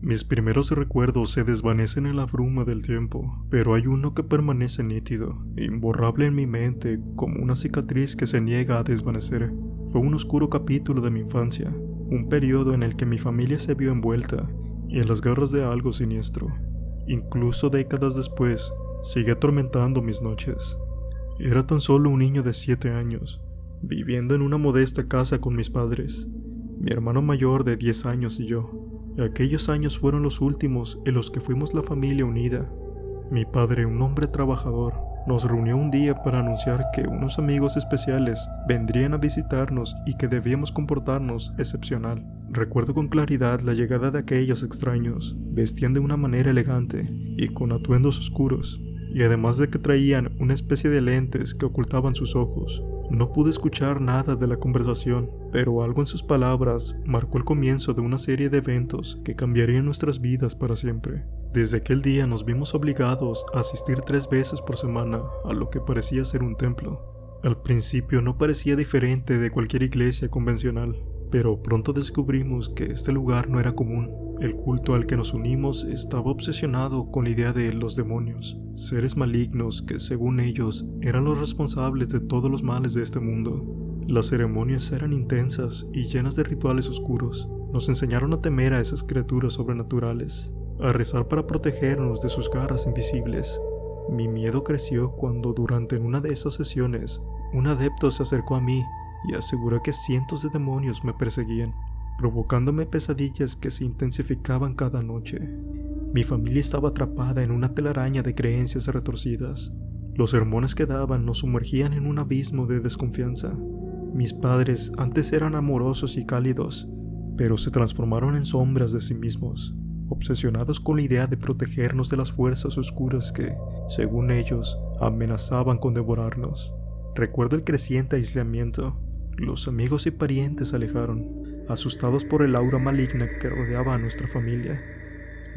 Mis primeros recuerdos se desvanecen en la bruma del tiempo, pero hay uno que permanece nítido, imborrable en mi mente, como una cicatriz que se niega a desvanecer. Fue un oscuro capítulo de mi infancia, un periodo en el que mi familia se vio envuelta y en las garras de algo siniestro. Incluso décadas después, sigue atormentando mis noches. Era tan solo un niño de 7 años, viviendo en una modesta casa con mis padres, mi hermano mayor de 10 años y yo. Aquellos años fueron los últimos en los que fuimos la familia unida. Mi padre, un hombre trabajador, nos reunió un día para anunciar que unos amigos especiales vendrían a visitarnos y que debíamos comportarnos excepcional. Recuerdo con claridad la llegada de aquellos extraños. Vestían de una manera elegante y con atuendos oscuros, y además de que traían una especie de lentes que ocultaban sus ojos. No pude escuchar nada de la conversación, pero algo en sus palabras marcó el comienzo de una serie de eventos que cambiarían nuestras vidas para siempre. Desde aquel día nos vimos obligados a asistir 3 veces por semana a lo que parecía ser un templo. Al principio no parecía diferente de cualquier iglesia convencional, pero pronto descubrimos que este lugar no era común. El culto al que nos unimos estaba obsesionado con la idea de los demonios, seres malignos que, según ellos, eran los responsables de todos los males de este mundo. Las ceremonias eran intensas y llenas de rituales oscuros. Nos enseñaron a temer a esas criaturas sobrenaturales, a rezar para protegernos de sus garras invisibles. Mi miedo creció cuando durante una de esas sesiones, un adepto se acercó a mí y aseguró que cientos de demonios me perseguían, provocándome pesadillas que se intensificaban cada noche. Mi familia estaba atrapada en una telaraña de creencias retorcidas. Los sermones que daban nos sumergían en un abismo de desconfianza. Mis padres antes eran amorosos y cálidos, pero se transformaron en sombras de sí mismos, obsesionados con la idea de protegernos de las fuerzas oscuras que, según ellos, amenazaban con devorarnos. Recuerdo el creciente aislamiento. Los amigos y parientes se alejaron, asustados por el aura maligna que rodeaba a nuestra familia.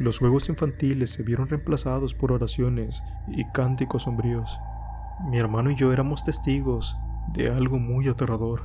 Los juegos infantiles se vieron reemplazados por oraciones y cánticos sombríos. Mi hermano y yo éramos testigos de algo muy aterrador.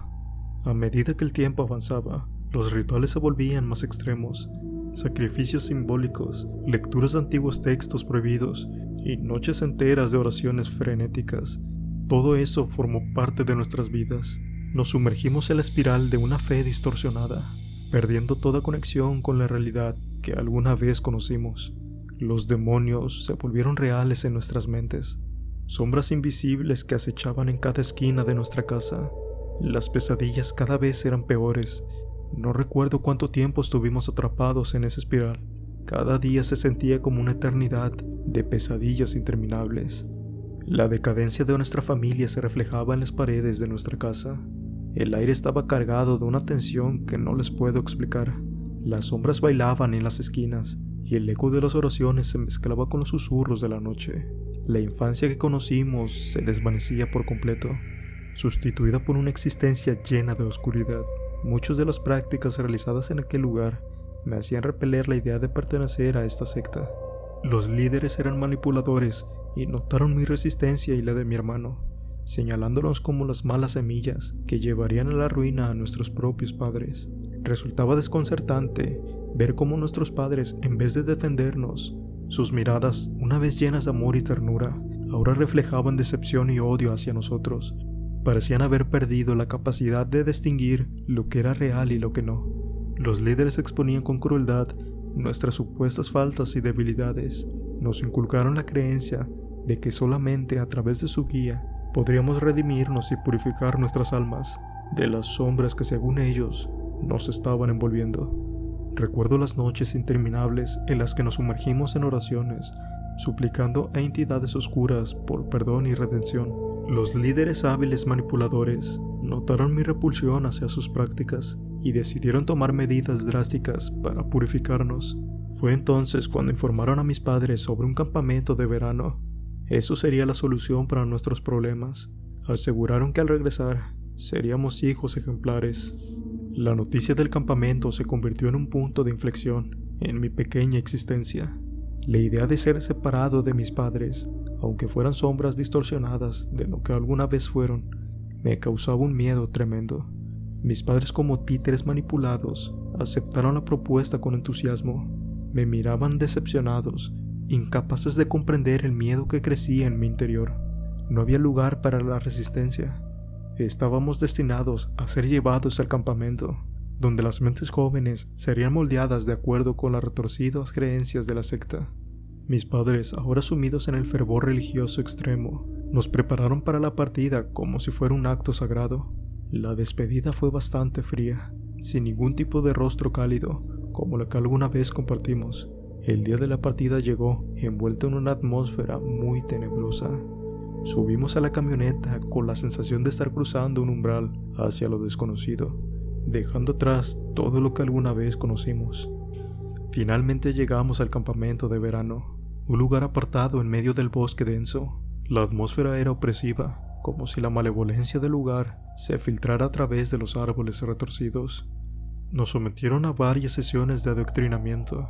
A medida que el tiempo avanzaba, los rituales se volvían más extremos. Sacrificios simbólicos, lecturas de antiguos textos prohibidos y noches enteras de oraciones frenéticas. Todo eso formó parte de nuestras vidas. Nos sumergimos en la espiral de una fe distorsionada, perdiendo toda conexión con la realidad que alguna vez conocimos. Los demonios se volvieron reales en nuestras mentes, sombras invisibles que acechaban en cada esquina de nuestra casa. Las pesadillas cada vez eran peores. No recuerdo cuánto tiempo estuvimos atrapados en esa espiral. Cada día se sentía como una eternidad de pesadillas interminables. La decadencia de nuestra familia se reflejaba en las paredes de nuestra casa. El aire estaba cargado de una tensión que no les puedo explicar. Las sombras bailaban en las esquinas y el eco de las oraciones se mezclaba con los susurros de la noche. La infancia que conocimos se desvanecía por completo, sustituida por una existencia llena de oscuridad. Muchas de las prácticas realizadas en aquel lugar me hacían repeler la idea de pertenecer a esta secta. Los líderes eran manipuladores y notaron mi resistencia y la de mi hermano, señalándonos como las malas semillas que llevarían a la ruina a nuestros propios padres. Resultaba desconcertante ver cómo nuestros padres, en vez de defendernos, sus miradas, una vez llenas de amor y ternura, ahora reflejaban decepción y odio hacia nosotros. Parecían haber perdido la capacidad de distinguir lo que era real y lo que no. Los líderes exponían con crueldad nuestras supuestas faltas y debilidades. Nos inculcaron la creencia de que solamente a través de su guía podríamos redimirnos y purificar nuestras almas de las sombras que, según ellos, nos estaban envolviendo. Recuerdo las noches interminables en las que nos sumergimos en oraciones, suplicando a entidades oscuras por perdón y redención. Los líderes hábiles manipuladores notaron mi repulsión hacia sus prácticas y decidieron tomar medidas drásticas para purificarnos. Fue entonces cuando informaron a mis padres sobre un campamento de verano. Eso sería la solución para nuestros problemas. Aseguraron que al regresar seríamos hijos ejemplares. La noticia del campamento se convirtió en un punto de inflexión en mi pequeña existencia. La idea de ser separado de mis padres, aunque fueran sombras distorsionadas de lo que alguna vez fueron, me causaba un miedo tremendo. Mis padres, como títeres manipulados, aceptaron la propuesta con entusiasmo. Me miraban decepcionados, incapaces de comprender el miedo que crecía en mi interior. No había lugar para la resistencia. Estábamos destinados a ser llevados al campamento, donde las mentes jóvenes serían moldeadas de acuerdo con las retorcidas creencias de la secta. Mis padres, ahora sumidos en el fervor religioso extremo, nos prepararon para la partida como si fuera un acto sagrado. La despedida fue bastante fría, sin ningún tipo de rostro cálido, como la que alguna vez compartimos. El día de la partida llegó, envuelto en una atmósfera muy tenebrosa. Subimos a la camioneta con la sensación de estar cruzando un umbral hacia lo desconocido, dejando atrás todo lo que alguna vez conocimos. Finalmente llegamos al campamento de verano, un lugar apartado en medio del bosque denso. La atmósfera era opresiva, como si la malevolencia del lugar se filtrara a través de los árboles retorcidos. Nos sometieron a varias sesiones de adoctrinamiento,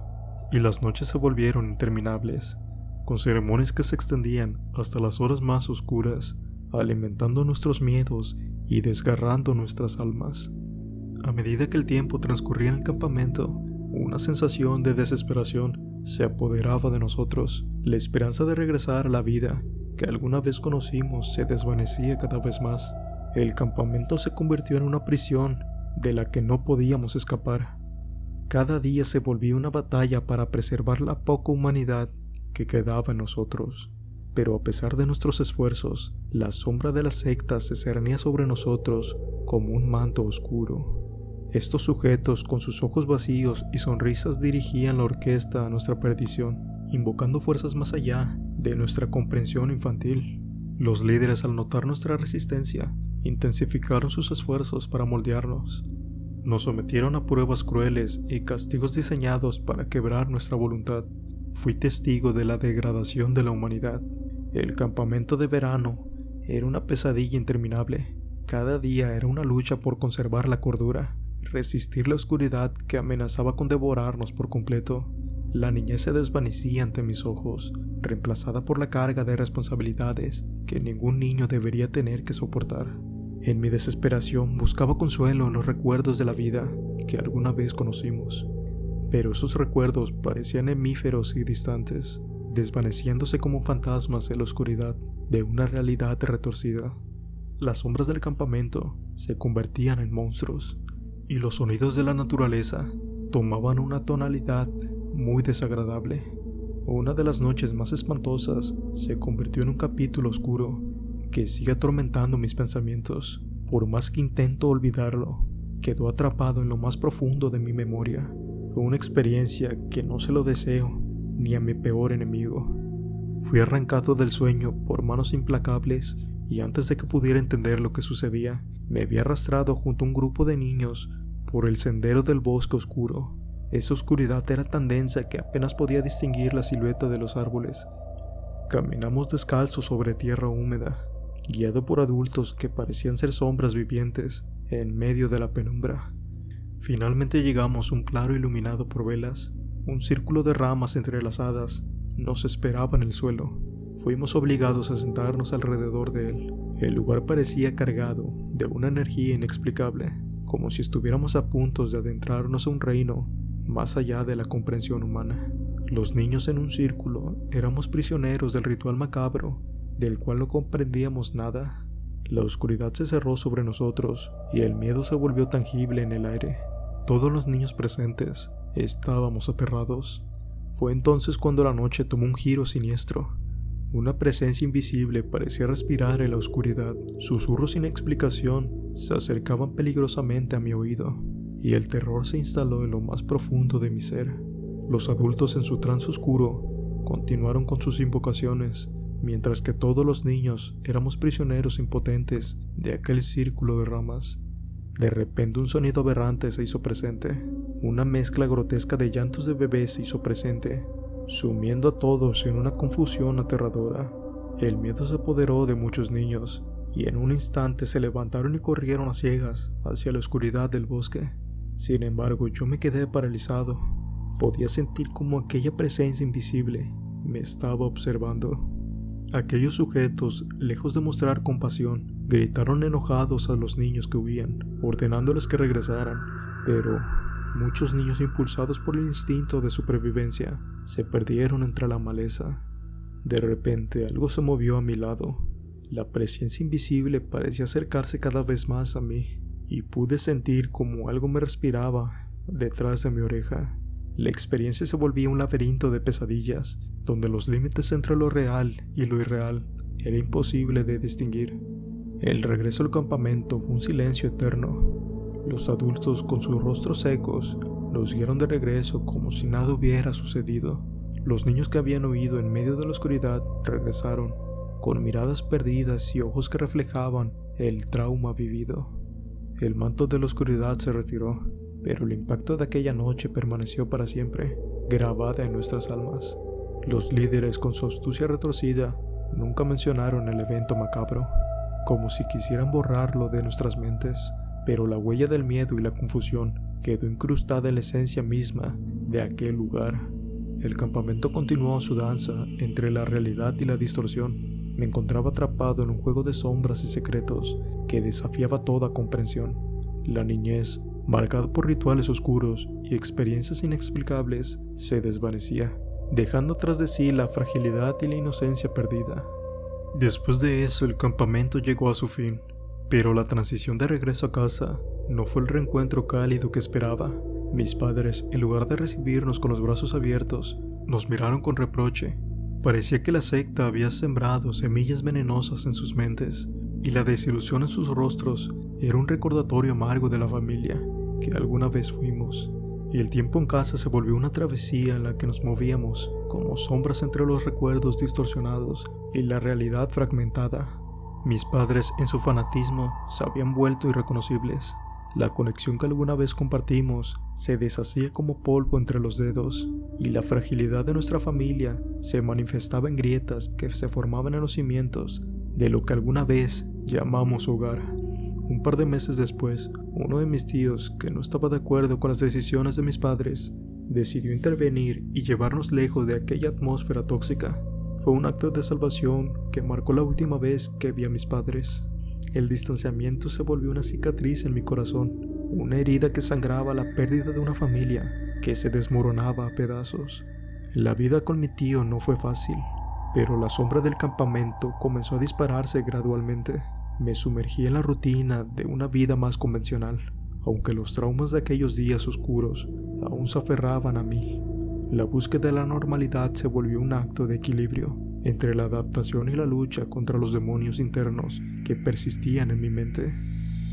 y las noches se volvieron interminables, con ceremonias que se extendían hasta las horas más oscuras, alimentando nuestros miedos y desgarrando nuestras almas. A medida que el tiempo transcurría en el campamento, una sensación de desesperación se apoderaba de nosotros. La esperanza de regresar a la vida que alguna vez conocimos se desvanecía cada vez más. El campamento se convirtió en una prisión de la que no podíamos escapar. Cada día se volvía una batalla para preservar la poca humanidad que quedaba en nosotros. Pero a pesar de nuestros esfuerzos, la sombra de la secta se cernía sobre nosotros como un manto oscuro. Estos sujetos, con sus ojos vacíos y sonrisas, dirigían la orquesta a nuestra perdición, invocando fuerzas más allá de nuestra comprensión infantil. Los líderes, al notar nuestra resistencia, intensificaron sus esfuerzos para moldearnos. Nos sometieron a pruebas crueles y castigos diseñados para quebrar nuestra voluntad. Fui testigo de la degradación de la humanidad. El campamento de verano era una pesadilla interminable. Cada día era una lucha por conservar la cordura, resistir la oscuridad que amenazaba con devorarnos por completo. La niñez se desvanecía ante mis ojos, reemplazada por la carga de responsabilidades que ningún niño debería tener que soportar. En mi desesperación buscaba consuelo en los recuerdos de la vida que alguna vez conocimos, pero esos recuerdos parecían hemíferos y distantes, desvaneciéndose como fantasmas en la oscuridad de una realidad retorcida. Las sombras del campamento se convertían en monstruos, y los sonidos de la naturaleza tomaban una tonalidad muy desagradable. Una de las noches más espantosas se convirtió en un capítulo oscuro que sigue atormentando mis pensamientos. Por más que intento olvidarlo, quedó atrapado en lo más profundo de mi memoria. Fue una experiencia que no se lo deseo ni a mi peor enemigo. Fui arrancado del sueño por manos implacables y antes de que pudiera entender lo que sucedía, me había arrastrado junto a un grupo de niños por el sendero del bosque oscuro. Esa oscuridad era tan densa que apenas podía distinguir la silueta de los árboles. Caminamos descalzos sobre tierra húmeda, guiado por adultos que parecían ser sombras vivientes en medio de la penumbra. Finalmente llegamos a un claro iluminado por velas. Un círculo de ramas entrelazadas nos esperaba en el suelo. Fuimos obligados a sentarnos alrededor de él. El lugar parecía cargado de una energía inexplicable, como si estuviéramos a punto de adentrarnos a un reino más allá de la comprensión humana. Los niños en un círculo éramos prisioneros del ritual macabro, del cual no comprendíamos nada. La oscuridad se cerró sobre nosotros y el miedo se volvió tangible en el aire. Todos los niños presentes estábamos aterrados. Fue entonces cuando la noche tomó un giro siniestro. Una presencia invisible parecía respirar en la oscuridad. Susurros sin explicación se acercaban peligrosamente a mi oído, y el terror se instaló en lo más profundo de mi ser. Los adultos en su trance oscuro continuaron con sus invocaciones, mientras que todos los niños éramos prisioneros impotentes de aquel círculo de ramas. De repente un sonido aberrante se hizo presente. Una mezcla grotesca de llantos de bebés se hizo presente, sumiendo a todos en una confusión aterradora. El miedo se apoderó de muchos niños, y en un instante se levantaron y corrieron a ciegas hacia la oscuridad del bosque. Sin embargo, yo me quedé paralizado. Podía sentir como aquella presencia invisible me estaba observando. Aquellos sujetos, lejos de mostrar compasión, gritaron enojados a los niños que huían, ordenándoles que regresaran, pero Muchos niños, impulsados por el instinto de supervivencia, se perdieron entre la maleza. De repente algo se movió a mi lado. La presencia invisible parecía acercarse cada vez más a mí, y pude sentir como algo me respiraba detrás de mi oreja. La experiencia se volvía un laberinto de pesadillas, donde los límites entre lo real y lo irreal era imposible de distinguir. El regreso al campamento fue un silencio eterno. Los adultos, con sus rostros secos, nos guiaron de regreso como si nada hubiera sucedido. Los niños que habían huido en medio de la oscuridad regresaron, con miradas perdidas y ojos que reflejaban el trauma vivido. El manto de la oscuridad se retiró, pero el impacto de aquella noche permaneció para siempre, grabada en nuestras almas. Los líderes, con su astucia retorcida, nunca mencionaron el evento macabro, como si quisieran borrarlo de nuestras mentes, pero la huella del miedo y la confusión quedó incrustada en la esencia misma de aquel lugar. El campamento continuó su danza entre la realidad y la distorsión. Me encontraba atrapado en un juego de sombras y secretos que desafiaba toda comprensión. La niñez, marcada por rituales oscuros y experiencias inexplicables, se desvanecía, dejando tras de sí la fragilidad y la inocencia perdida. Después de eso, el campamento llegó a su fin, pero la transición de regreso a casa no fue el reencuentro cálido que esperaba. Mis padres, en lugar de recibirnos con los brazos abiertos, nos miraron con reproche. Parecía que la secta había sembrado semillas venenosas en sus mentes, y la desilusión en sus rostros era un recordatorio amargo de la familia que alguna vez fuimos. Y el tiempo en casa se volvió una travesía en la que nos movíamos como sombras entre los recuerdos distorsionados y la realidad fragmentada. Mis padres, en su fanatismo, se habían vuelto irreconocibles. La conexión que alguna vez compartimos se deshacía como polvo entre los dedos, y la fragilidad de nuestra familia se manifestaba en grietas que se formaban en los cimientos de lo que alguna vez llamamos hogar. Un par de meses después, uno de mis tíos, que no estaba de acuerdo con las decisiones de mis padres, decidió intervenir y llevarnos lejos de aquella atmósfera tóxica. Fue un acto de salvación que marcó la última vez que vi a mis padres. El distanciamiento se volvió una cicatriz en mi corazón, una herida que sangraba la pérdida de una familia que se desmoronaba a pedazos. La vida con mi tío no fue fácil, pero la sombra del campamento comenzó a dispararse gradualmente. Me sumergí en la rutina de una vida más convencional, aunque los traumas de aquellos días oscuros aún se aferraban a mí. La búsqueda de la normalidad se volvió un acto de equilibrio entre la adaptación y la lucha contra los demonios internos que persistían en mi mente.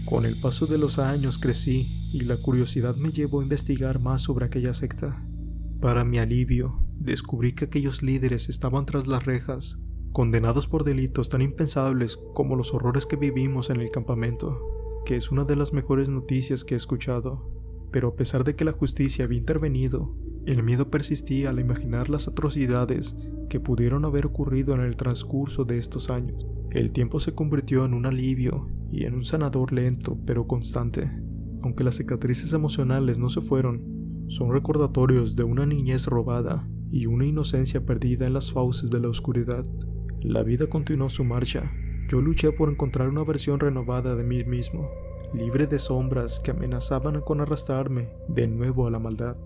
Con el paso de los años crecí y la curiosidad me llevó a investigar más sobre aquella secta. Para mi alivio, descubrí que aquellos líderes estaban tras las rejas, condenados por delitos tan impensables como los horrores que vivimos en el campamento, que es una de las mejores noticias que he escuchado. Pero a pesar de que la justicia había intervenido, el miedo persistía al imaginar las atrocidades que pudieron haber ocurrido en el transcurso de estos años. El tiempo se convirtió en un alivio y en un sanador lento pero constante. Aunque las cicatrices emocionales no se fueron, son recordatorios de una niñez robada y una inocencia perdida en las fauces de la oscuridad. La vida continuó su marcha. Yo luché por encontrar una versión renovada de mí mismo, libre de sombras que amenazaban con arrastrarme de nuevo a la maldad.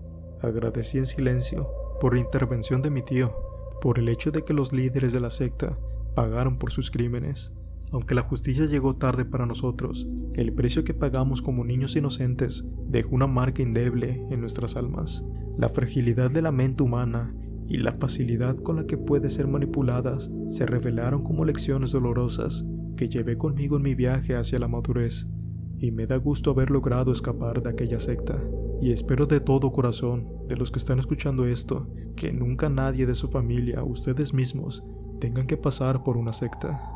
Agradecí en silencio por la intervención de mi tío, por el hecho de que los líderes de la secta pagaron por sus crímenes. Aunque la justicia llegó tarde para nosotros, el precio que pagamos como niños inocentes dejó una marca indeleble en nuestras almas. La fragilidad de la mente humana y la facilidad con la que puede ser manipuladas se revelaron como lecciones dolorosas que llevé conmigo en mi viaje hacia la madurez, y me da gusto haber logrado escapar de aquella secta. Y espero de todo corazón, de los que están escuchando esto, que nunca nadie de su familia o ustedes mismos tengan que pasar por una secta.